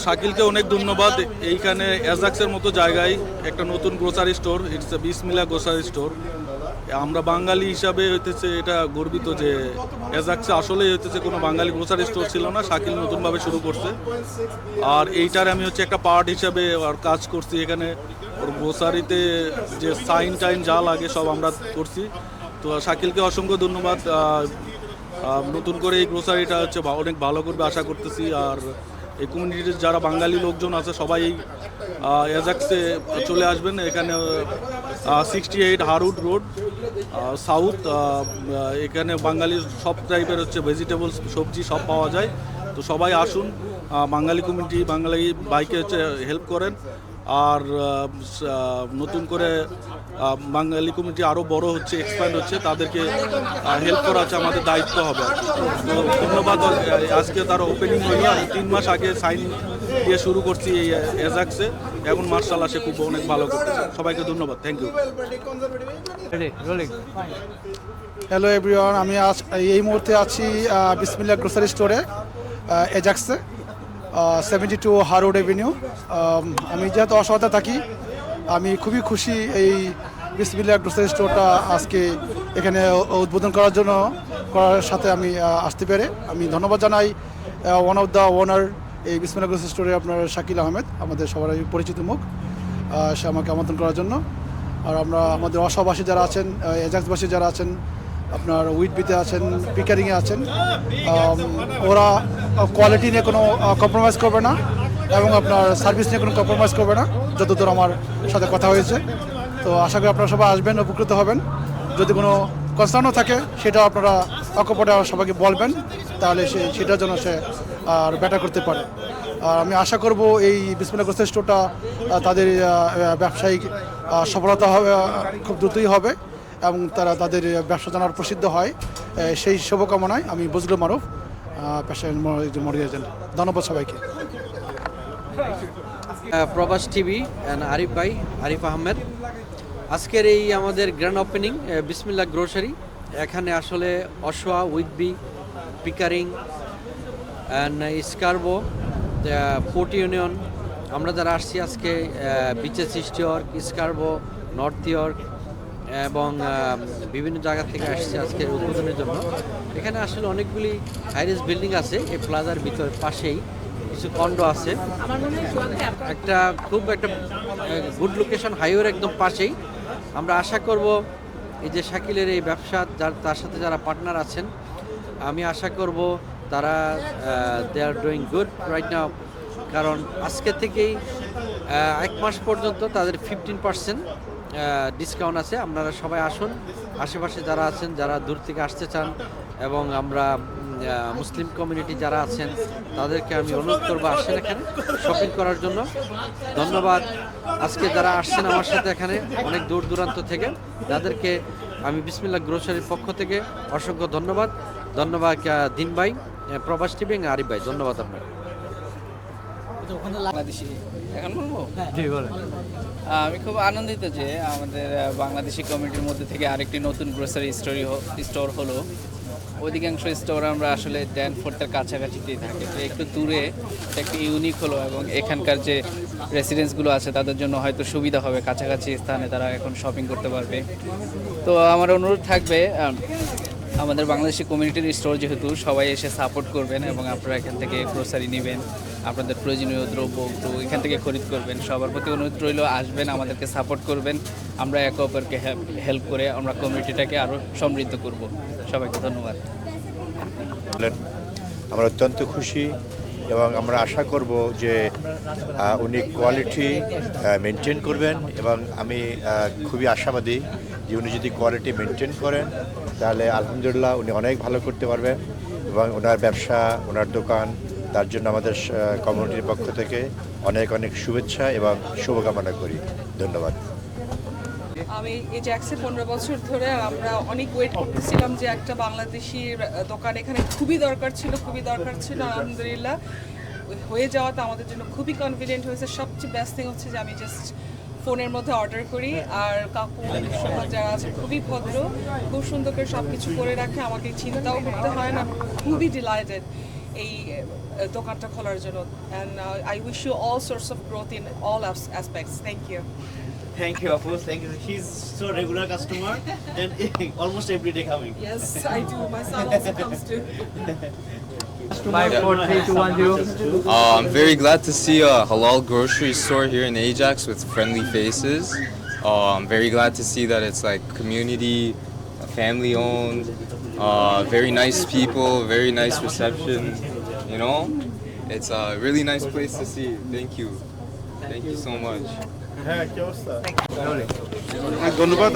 [SPEAKER 9] শাকিলকে অনেক ধন্যবাদ। এইখানে এজাক্সের মতো জায়গায় একটা নতুন গ্রোসারি স্টোর, ইটস এ বিসমিল্লাহ গ্রোসারি স্টোর। আমরা বাঙালি হিসাবে হইতেছে এটা গর্বিত যে এজাক্সে আসলেই হইতেছে কোনো বাঙালি গ্রোসারি স্টোর ছিল না, শাকিল নতুনভাবে শুরু করছে। আর এইটার আমি হচ্ছে একটা পার্ট হিসাবে আর কাজ করছি। এখানে ওর গ্রোসারিতে যে সাইন টাইন যা লাগে সব আমরা করছি। তো শাকিলকে অসংখ্য ধন্যবাদ। নতুন করে এই গ্রোসারিটা হচ্ছে অনেক ভালো করবে আশা করতেছি। আর এই কমিউনিটির যারা বাঙালি লোকজন আছে সবাই এজাক্সে চলে আসবেন। এখানে 68 হারউড রোড সাউথ, এখানে বাঙালির সব টাইপের হচ্ছে ভেজিটেবলস, সবজি সব পাওয়া যায়। তো সবাই আসুন, বাঙালি কমিউনিটি, বাঙালি বাইকে হচ্ছে হেল্প করেন। আর নতুন করে বাঙালি কমিউনিটি আরও বড় হচ্ছে, এক্সপ্যান্ড হচ্ছে, তাদেরকে হেল্প করা হচ্ছে আমাদের দায়িত্ব হবে। তো ধন্যবাদ। আজকে তার ওপেনিং হইল, আমি 3 মাস আগে সাইন দিয়ে শুরু করছি এই এজাক্সে। এখন মার্শাল্লাহ সে খুব অনেক ভালো করতেছে। সবাইকে ধন্যবাদ, থ্যাংক ইউ।
[SPEAKER 12] হ্যালো এভরিওয়ান, আমি এই মুহূর্তে আছি বিসমিল্লাহ গ্রোসারি স্টোরে এজাক্সে, 72 হারউড এভিনিউ। আমি যেহেতু অসহায়তা থাকি, আমি খুবই খুশি এই বিসমিল্লাহ গ্রোসারি স্টোরটা আজকে এখানে উদ্বোধন করার সাথে আমি আসতে পেরে আমি ধন্যবাদ জানাই ওয়ান অফ দ্য ওনার এই বিসমিল্লাহ গ্রোসারি স্টোরে, আপনার শাকিল আহমেদ, আমাদের সবারই পরিচিত মুখ, সে আমাকে আমন্ত্রণ করার জন্য। আর আমরা আমাদের অসহাবাসী যারা আছেন, এজাক্সবাসী যারা আছেন, আপনার উইটবিতে আছেন, পিকারিংয়ে আছেন, ওরা কোয়ালিটি নিয়ে কোনো কম্প্রোমাইজ করবে না এবং আপনার সার্ভিস নিয়ে কোনো কম্প্রোমাইজ করবে না, যতদূর আমার সাথে কথা হয়েছে। তো আশা করি আপনারা সবাই আসবেন, উপকৃত হবেন। যদি কোনো কনসার্নও থাকে সেটাও আপনারা অকপটে সবাইকে বলবেন, তাহলে সেটার জন্য সে আর বেটার করতে পারে। আর আমি আশা করব এই বিসমিল্লাহ গ্রোসারি স্টোরটা তাদের ব্যবসায়িক সফলতা হবে, খুব দ্রুতই হবে এবং তারা তাদের ব্যবসা জানার প্রসিদ্ধ হয়, সেই শুভকামনায় আমি বজলুল মারুফ, পেশায় মডেল এজেন্ট। ধন্যবাদ সবাইকে।
[SPEAKER 3] প্রবাস টিভি অ্যান্ড আরিফ ভাই, আরিফ আহমেদ। আজকের এই আমাদের গ্র্যান্ড ওপেনিং বিসমিল্লাহ গ্রোসারি, এখানে আসলে Oshawa, Whitby, Pickering and Scarborough, Port Union, আমরা যারা আসছি আজকে Beaches East York, Scarborough, North York এবং বিভিন্ন জায়গা থেকে আসছে আজকের উদ্বোধনের জন্য। এখানে আসলে অনেকগুলি হাইরেজ বিল্ডিং আছে, এই প্লাজার ভিতর পাশেই কিছু কন্ডো আছে, একটা খুব একটা গুড লোকেশন, হাইওয়ের একদম পাশেই। আমরা আশা করব এই যে শাকিলের এই ব্যবসা, তার সাথে যারা পার্টনার আছেন, আমি আশা করব তারা they are doing good right now, কারণ আজকে থেকেই 1 মাস পর্যন্ত তাদের 15% ডিসকাউন্ট আছে। আপনারা সবাই আসুন, আশেপাশে যারা আছেন, যারা দূর থেকে আসতে চান, এবং আমরা মুসলিম কমিউনিটি যারা আছেন তাদেরকে আমি অনুরোধ করবো আসেন এখানে শপিং করার জন্য। ধন্যবাদ আজকে যারা আসছেন আমার সাথে এখানে অনেক দূর দূরান্ত থেকে, তাদেরকে আমি বিসমিল্লাহ গ্রোসারির পক্ষ থেকে অসংখ্য ধন্যবাদ। ধন্যবাদ দিন ভাই, প্রবাস টিভি, আরিফ ভাই, ধন্যবাদ আপনাকে।
[SPEAKER 14] বাংলাদেশি এখন বলবো, আমি খুব আনন্দিত যে আমাদের বাংলাদেশি কমিউনিটির মধ্যে থেকে আরেকটি নতুন গ্রোসারি স্টোর হলো। অধিকাংশ স্টোর আমরা আসলে ড্যানফোর্টের কাছাকাছিতেই থাকি, তো একটু দূরে একটু ইউনিক হলো, এবং এখানকার যে রেসিডেন্টসগুলো আছে তাদের জন্য হয়তো সুবিধা হবে, কাছাকাছি স্থানে তারা এখন শপিং করতে পারবে। তো আমার অনুরোধ থাকবে আমাদের বাংলাদেশি কমিউনিটির স্টোর যেহেতু, সবাই এসে সাপোর্ট করবেন এবং আপনারা এখান থেকে গ্রোসারি নেবেন, আপনাদের প্রয়োজনীয় দ্রব্য তো এখান থেকে খরিদ করবেন। সবার প্রতি অনুরোধ রইল, আসবেন, আমাদেরকে সাপোর্ট করবেন, আমরা একে অপরকে হেল্প করে আমরা কমিউনিটিটাকে আরও সমৃদ্ধ করব। সবাইকে ধন্যবাদ।
[SPEAKER 15] আমরা অত্যন্ত খুশি এবং আমরা আশা করব যে উনি কোয়ালিটি মেনটেন করবেন, এবং আমি খুবই আশাবাদী যে উনি যদি কোয়ালিটি মেনটেন করেন তাহলে আলহামদুলিল্লাহ উনি অনেক ভালো করতে পারবেন, এবং ওনার ব্যবসা, ওনার দোকান, তার জন্য আমাদের কমিউনিটির পক্ষ থেকে অনেক অনেক শুভেচ্ছা এবং শুভকামনা করি। ধন্যবাদ।
[SPEAKER 16] আমি এই জ্যাক্সে 15 বছর ধরে আমরা অনেক ওয়েট করতেছিলাম যে একটা বাংলাদেশি দোকান এখানে খুবই দরকার ছিল। আলহামদুলিল্লাহ হয়ে যাওয়াতে আমাদের জন্য খুবই কনভিনিয়েন্ট হয়েছে। সবচেয়ে বেস্ট থিং হচ্ছে যে আমি জাস্ট ফোনের মধ্যে অর্ডার করি, আর কাকু যারা আছে খুবই ভদ্র, খুব সুন্দর করে সব কিছু করে রাখে, আমাকে চিন্তাও করতে হয় না। খুবই ডিলাইটেড এই দোকানটা খোলার জন্য, and I wish you all source of growth in all aspects. Thank you.
[SPEAKER 2] Thank you, Apu. Thank you. He's so regular customer and almost every day coming.
[SPEAKER 16] Yes, I do. My son also comes too.
[SPEAKER 17] 5, 4, 3, 2, 1, 0. I'm very glad to see a halal grocery store here in Ajax with friendly faces. I'm very glad to see that it's like community, family owned, very nice people, very nice reception, you know? It's a really nice place to see. Thank you. Thank you so much.
[SPEAKER 18] ধন্যবাদ।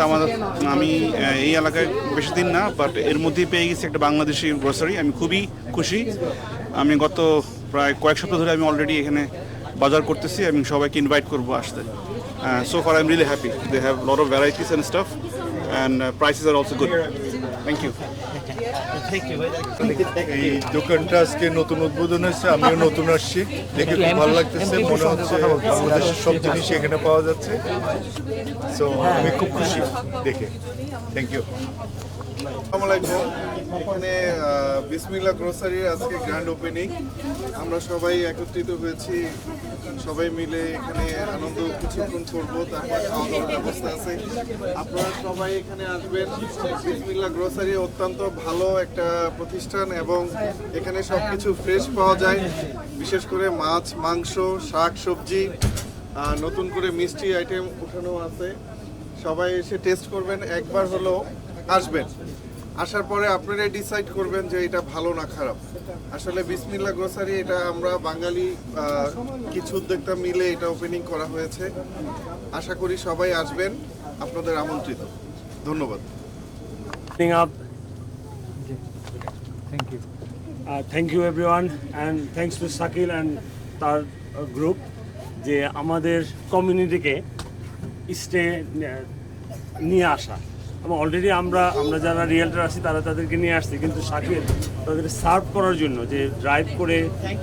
[SPEAKER 18] আমি এই এলাকায় বেশি দিন না, but এর মধ্যেই পেয়ে গেছি একটা বাংলাদেশি গ্রোসারি। আমি খুবই খুশি। আমি গত প্রায় কয়েক সপ্তাহ ধরে আমি অলরেডি এখানে বাজার করতেছি, আমি সবাইকে ইনভাইট করবো আসতে। So far I am really happy. They have lot of varieties and stuff, and prices are also good. Thank you.
[SPEAKER 19] এই দোকানটা আজকে নতুন উদ্বোধন হয়েছে, আমিও নতুন আসছি, দেখে খুব ভালো লাগতেছে। মনে হচ্ছে বাংলাদেশের সব জিনিস এখানে পাওয়া যাচ্ছে, সো আমি খুব খুশি দেখে। Thank you.
[SPEAKER 20] আসসালামু আলাইকুম। এখানে বিসমিল্লাহ গ্রোসারির আজকে গ্র্যান্ড ওপেনিং। আমরা সবাই একত্রিত হয়েছি, সবাই মিলে এখানে আনন্দ কিছুক্ষণ করবো, তারপর খাওয়া দাওয়ার ব্যবস্থা আছে। আপনারা সবাই এখানে আসবেন। বিসমিল্লাহ গ্রোসারি অত্যন্ত ভালো একটা প্রতিষ্ঠান, এবং এখানে সব কিছু ফ্রেশ পাওয়া যায়, বিশেষ করে মাছ, মাংস, শাক সবজি, নতুন করে মিষ্টি আইটেম উঠানো আছে। সবাই এসে টেস্ট করবেন, একবার হলো আসবেন। আসার পরে আপনারাই ডিসাইড করবেন যে এটা ভালো না খারাপ। আসলে বিসমিল্লাহ গ্রোসারি এটা আমরা বাঙালি কিছু উদ্যোক্তা মিলে এটা ওপেনিং করা হয়েছে। আশা করি সবাই আসবেন, আপনাদের আমন্ত্রিত। ধন্যবাদ।
[SPEAKER 21] Thank you everyone, and thanks to Shakil and তার গ্রুপ যে আমাদের কমিউনিটিকে স্টে নিয়ে আসা। এবং অলরেডি আমরা যারা রিয়েলটার আছি তারা তাদেরকে নিয়ে আসছি, কিন্তু শাকিল তাদের সার্ভ করার জন্য যে ড্রাইভ করে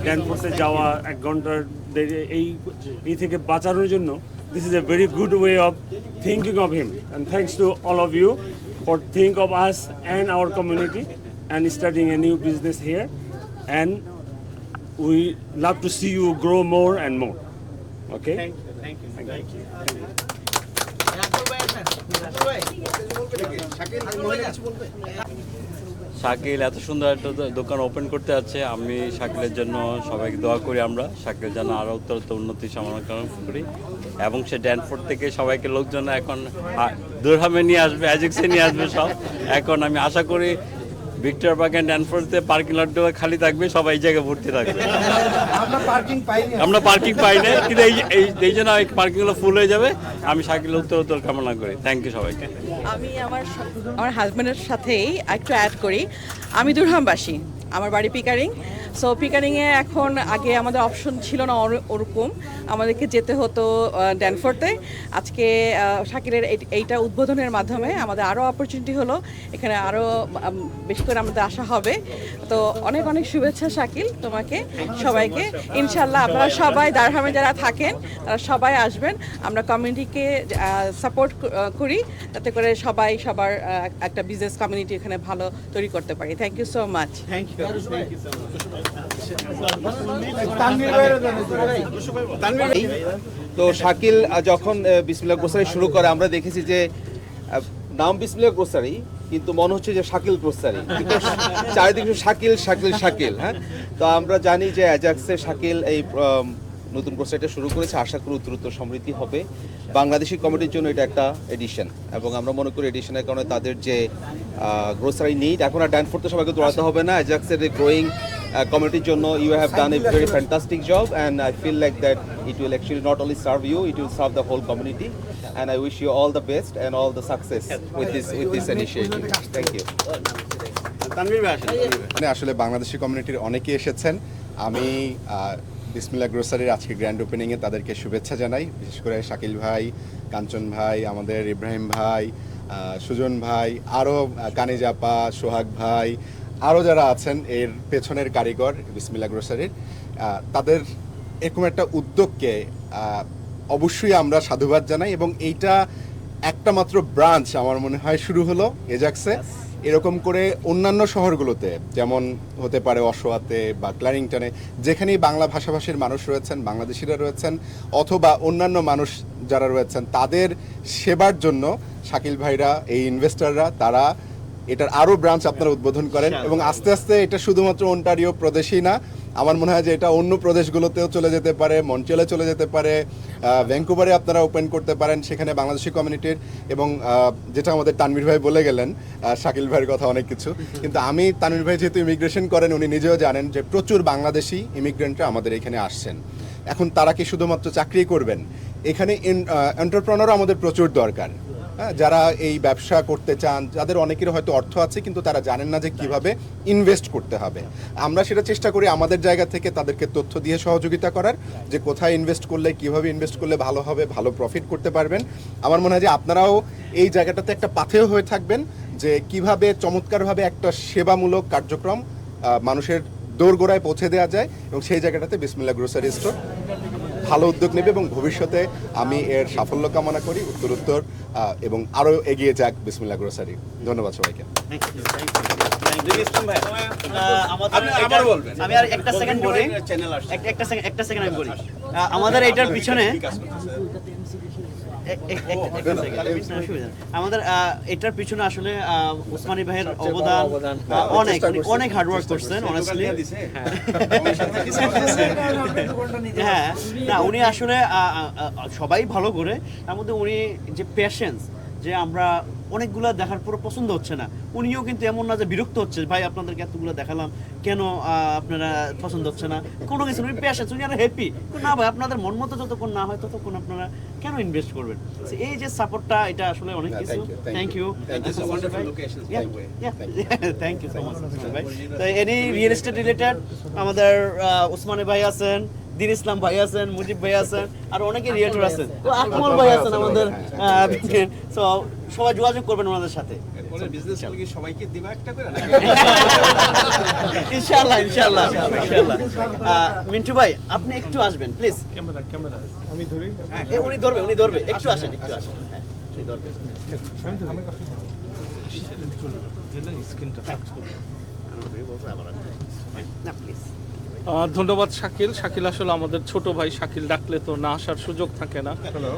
[SPEAKER 21] ড্যানফোর্টে যাওয়া 1 ঘন্টার এই থেকে বাঁচানোর জন্য, this is a very good way of thinking of him, and thanks to all of you for think of us and our community and starting a new business here, and we love to see you grow more and more. Okay,
[SPEAKER 2] Thank you. Shakil এত সুন্দর একটা দোকান open করতে যাচ্ছে, আমি শাকিলের জন্য সবাইকে দোয়া করি, আমরা শাকিল যেন আরও উত্তরোত্তর উন্নতি কামনা করি, এবং সে ড্যানফোর্ট থেকে সবাইকে লোকজন এখন দুরহামে নিয়ে আসবে, অ্যাজেক্সে নিয়ে আসবে সব। এখন আমি আশা করি
[SPEAKER 21] ভিক্টর পার্ক অ্যান্ড ড্যানফোর্ডে পার্কিং লটটা খালি থাকবে, সবাই এই জায়গায় ভর্তি থাকবে। আমরা পার্কিং পাই না, কিন্তু এই জন্য পার্কিংগুলো ফুল হয়ে যাবে। আমি শাকিল উত্তর কামনা করি। থ্যাংক ইউ সবাইকে।
[SPEAKER 16] আমি আমার হাজব্যান্ডের সাথেই একটু অ্যাড করি, আমি দুরহামবাসী, আমার বাড়ি পিকারিং। সো পিকারিংয়ে এখন আগে আমাদের অপশন ছিল না ওরকম, আমাদেরকে যেতে হতো ড্যানফোর্ডে। আজকে শাকিলের এইটা উদ্বোধনের মাধ্যমে আমাদের আরও অপরচুনিটি হলো, এখানে আরও বেশি করে আমাদের আসা হবে। তো অনেক অনেক শুভেচ্ছা শাকিল তোমাকে, সবাইকে। ইনশাল্লাহ আপনারা সবাই দারহামে যারা থাকেন তারা সবাই আসবেন, আমরা কমিউনিটিকে সাপোর্ট করি যাতে করে সবাই সবার একটা বিজনেস কমিউনিটি এখানে ভালো তৈরি করতে পারি। Thank you so much.
[SPEAKER 2] Thank you.
[SPEAKER 1] তো শাকিল যখন বিসমিল্লাহ গ্রোসারি শুরু করে আমরা দেখেছি যে নাম বিসমিল্লাহ গ্রোসারি, কিন্তু মনে হচ্ছে যে শাকিল গ্রোসারি, চারিদিকে শাকিল শাকিল শাকিল। হ্যাঁ, তো আমরা জানি যে অ্যাজাক্সে শাকিল এই নতুন গ্রোসারিটা শুরু করেছে, আশা করি উত্তরোত্তর সমৃদ্ধি হবে। বাংলাদেশি কমিটির জন্য এটা একটা এডিশন, এবং আমরা মনে করি এডিশনের কারণে তাদের যে গ্রোসারি নিড, এখন আর ড্যানফোর্ডে সবাইকে দৌড়াতে হবে না। অ্যাজাক্সের গ্রোয়িং কমিটির জন্য you have done a very fantastic job, and I feel like that it will actually not only serve you, it will serve the whole community, and I wish you all the best and all the success with this initiative. Thank you.
[SPEAKER 4] আসলে বাংলাদেশি কমিউনিটির অনেকেই এসেছেন। আমি বিসমিল্লাহ গ্রোসারির আজকে grand ওপেনিংয়ে তাদেরকে শুভেচ্ছা জানাই, বিশেষ করে শাকিল ভাই, কাঞ্চন ভাই, আমাদের ইব্রাহিম ভাই, সুজন ভাই, আরও কানিজাপা, সোহাগ ভাই, আরও যারা আছেন এর পেছনের কারিগর বিসমিল্লাহ গ্রোসারির, তাদের এরকম একটা উদ্যোগকে অবশ্যই আমরা সাধুবাদ জানাই। এবং এইটা একটা মাত্র ব্রাঞ্চ আমার মনে হয় শুরু হলো এজাক্সে। এরকম করে অন্যান্য শহরগুলোতে, যেমন হতে পারে অশোয়াতে বা ক্লারিংটনে, যেখানেই বাংলা ভাষাভাষীর মানুষ রয়েছেন, বাংলাদেশিরা রয়েছেন, অথবা অন্যান্য মানুষ যারা রয়েছেন, তাদের সেবার জন্য শাকিল ভাইরা, এই ইনভেস্টররা, তারা এটার আরও ব্রাঞ্চ আপনারা উদ্বোধন করেন। এবং আস্তে আস্তে এটা শুধুমাত্র অন্টারিও প্রদেশেই না, আমার মনে হয় যে এটা অন্য প্রদেশগুলোতেও চলে যেতে পারে, মন্ট্রিয়ালে চলে যেতে পারে, ভ্যাঙ্কুভারে আপনারা ওপেন করতে পারেন, সেখানে বাংলাদেশি কমিউনিটির। এবং যেটা আমাদের তানভীর ভাই বলে গেলেন, শাকিল ভাইয়ের কথা অনেক কিছু, কিন্তু আমি তানভীর ভাই যেহেতু ইমিগ্রেশন করেন, উনি নিজেও জানেন যে প্রচুর বাংলাদেশি ইমিগ্রেন্টরা আমাদের এখানে আসছেন। এখন তারা কি শুধুমাত্র চাকরি করবেন? এখানে এন্টারপ্রেনারও আমাদের প্রচুর দরকার, যারা এই ব্যবসা করতে চান, যাদের অনেকের হয়তো অর্থ আছে কিন্তু তারা জানেন না যে কিভাবে ইনভেস্ট করতে হবে। আমরা সেটা চেষ্টা করি আমাদের জায়গা থেকে তাদেরকে তথ্য দিয়ে সহযোগিতা করার, যে কোথায় ইনভেস্ট করলে, কিভাবে ইনভেস্ট করলে ভালো হবে, ভালো প্রফিট করতে পারবেন। আমার মনে হয় যে আপনারাও এই জায়গাটাতে একটা পাথেয় হয়ে থাকবেন, যে কিভাবে চমৎকারভাবে একটা সেবামূলক কার্যক্রম মানুষের দোরগোড়ায় পৌঁছে দেওয়া যায়, এবং সেই জায়গাটাতে বিসমিল্লাহ গ্রোসারি স্টোর ভালো উদ্যোগ নেবে। এবং ভবিষ্যতে আমি এর সাফল্য কামনা করি, উত্তরোত্তর এবং আরও এগিয়ে যাক বিসমিল্লাহ গ্রোসারি। ধন্যবাদ সবাইকে।
[SPEAKER 2] আমি আর একটা সেকেন্ড বলি, একটা সেকেন্ড আমি বলি। আমাদের এইটার পিছনে আমাদের এটার পিছনে আসলে ওসমানী ভাইয়ের অবদান অনেক, অনেক হার্ডওয়ার্ক করছেন অনেস্টলি। হ্যাঁ, না উনি আসলে সবাই ভালো করে, তার মধ্যে উনি যে পেশেন্স, যে আমরা অনেকগুলো দেখার পর পছন্দ হচ্ছে না, উনিও কিন্তু এমন না যে বিরক্ত হচ্ছে, ভাই আপনাদেরকে এতগুলো দেখালাম কেন আপনারা পছন্দ হচ্ছে না, কোনো কিছু উনি পেশেন্স, উনি আর হ্যাপি না ভাই আপনাদের মন মতো যতক্ষণ না হয় ততক্ষণ আপনারা কেন ইনভেস্ট করবেন। এই যে সাপোর্টটা, এটা আসলে অনেক কিছু। Thank you, thank you so much ভাই। তো এনি রিয়েল এস্টেট রিলেটেড আমাদের ওসমানী ভাই আছেন, দিন ইসলাম ভাই আছেন, মুজিব ভাই আছেন, আর অনেকে রিয়েটর আছেন, আকমল ভাই আছেন আমাদের। সবাই যোগাযোগ করবেন ওনাদের সাথে।
[SPEAKER 7] সবাইকে দিবা একটা করে
[SPEAKER 2] ইনশাআল্লাহ ইনশাআল্লাহ ইনশাআল্লাহ। মিন্টু ভাই আপনি একটু আসবেন প্লিজ।
[SPEAKER 19] ক্যামেরা আমি ধরি।
[SPEAKER 2] উনি ধরবে, একটু আসেন, একটু আসেন। হ্যাঁ, উনি ধরবে। স্ক্রিনটা টাচ করুন না প্লিজ।
[SPEAKER 9] ধন্যবাদ শাকিল। শাকিল আসলে আমাদের ছোট ভাই, শাকিল ডাকলে তো না আসার সুযোগ থাকে না,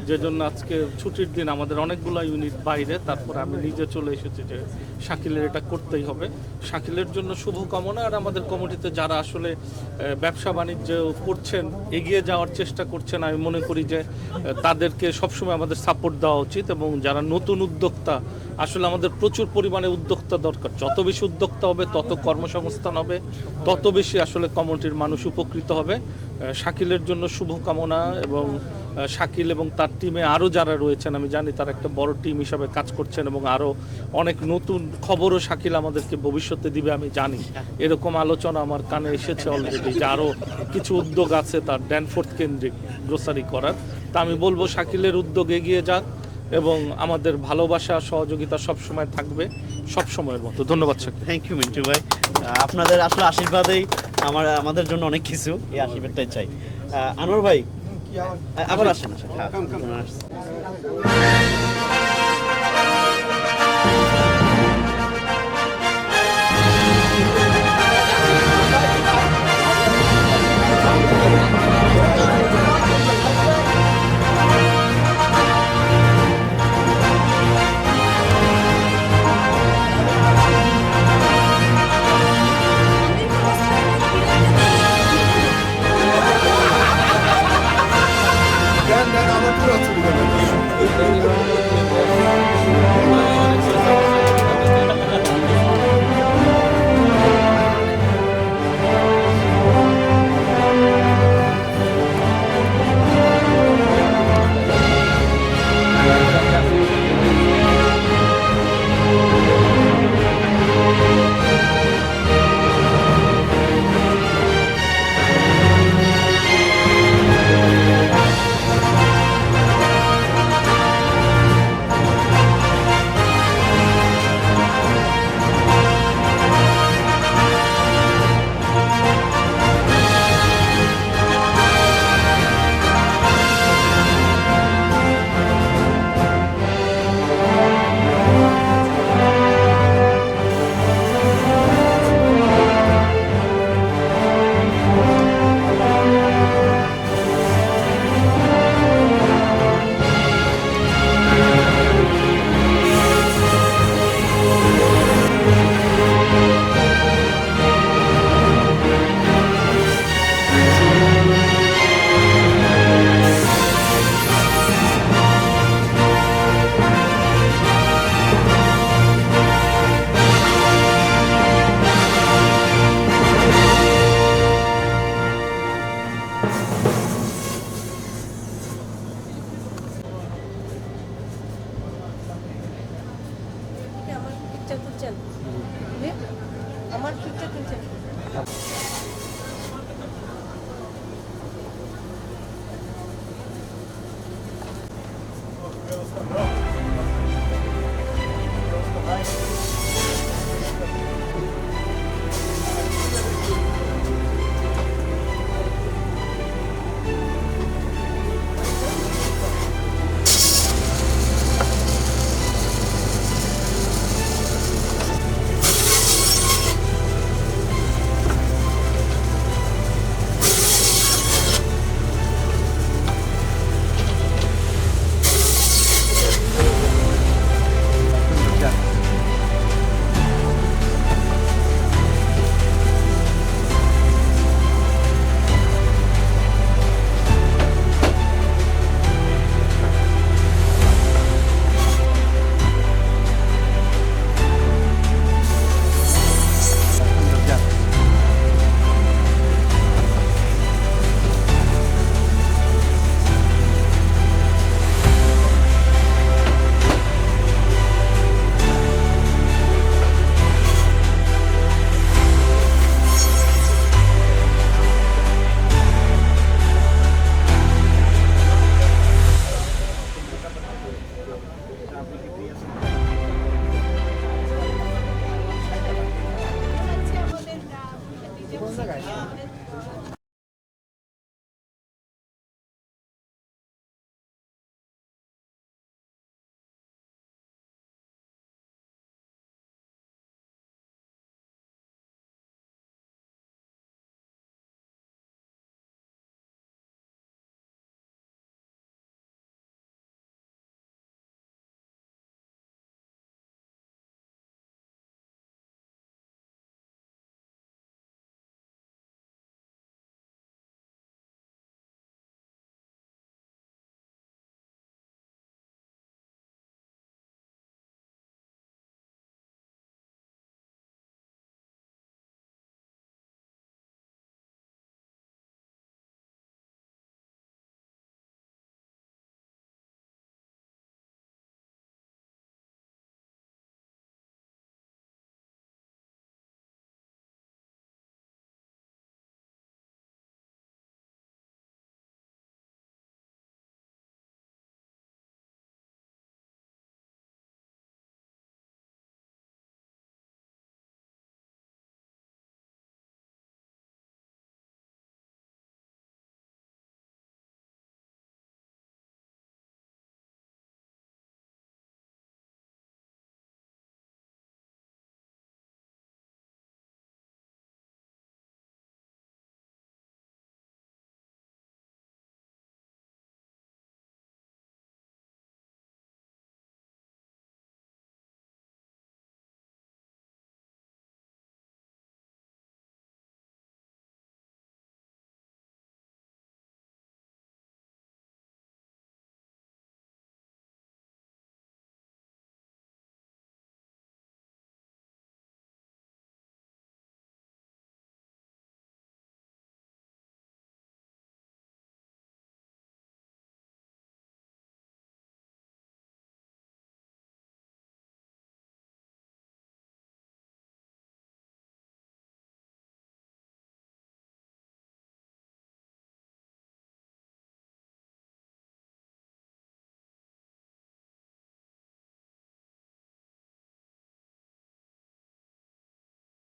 [SPEAKER 9] যে জন্য আজকে ছুটির দিন আমাদের অনেকগুলো ইউনিট বাইরে, তারপরে আমি নিজে চলে এসেছি যে শাকিলের এটা করতেই হবে। শাকিলের জন্য শুভকামনা। আর আমাদের কমিটিতে যারা আসলে ব্যবসা বাণিজ্য করছেন, এগিয়ে যাওয়ার চেষ্টা করছেন, আমি মনে করি যে তাদেরকে সবসময় আমাদের সাপোর্ট দেওয়া উচিত। এবং যারা নতুন উদ্যোক্তা, আসলে আমাদের প্রচুর পরিমাণে উদ্যোক্তা দরকার। যত বেশি উদ্যোক্তা হবে তত কর্মসংস্থান হবে, তত বেশি আসলে কমিটির মানুষ উপকৃত হবে। শাকিলের জন্য শুভকামনা। এবং শাকিল এবং তার টিমে আরও যারা রয়েছেন, আমি জানি তারা একটা বড় টিম হিসাবে কাজ করছেন এবং আরও অনেক নতুন খবরও শাকিল আমাদেরকে ভবিষ্যতে দিবে আমি জানি। এরকম আলোচনা আমার কানে এসেছে অলরেডি, যে আরও কিছু উদ্যোগ আছে তার ড্যানফোর্থ কেন্দ্রিক গ্রোসারি করার। তা আমি বলবো শাকিলের উদ্যোগ এগিয়ে যাক এবং আমাদের ভালোবাসা সহযোগিতা সবসময় থাকবে, সবসময়ের মতো। ধন্যবাদ শাকিল।
[SPEAKER 2] থ্যাংক ইউ মিন্টু ভাই। আপনাদের আসলে আশীর্বাদেই আমাদের জন্য অনেক কিছু, এই আশীর্বাদটাই চাই। আনোয়ার ভাই আবার আসেন। হ্যাঁ,
[SPEAKER 20] আমার পুরো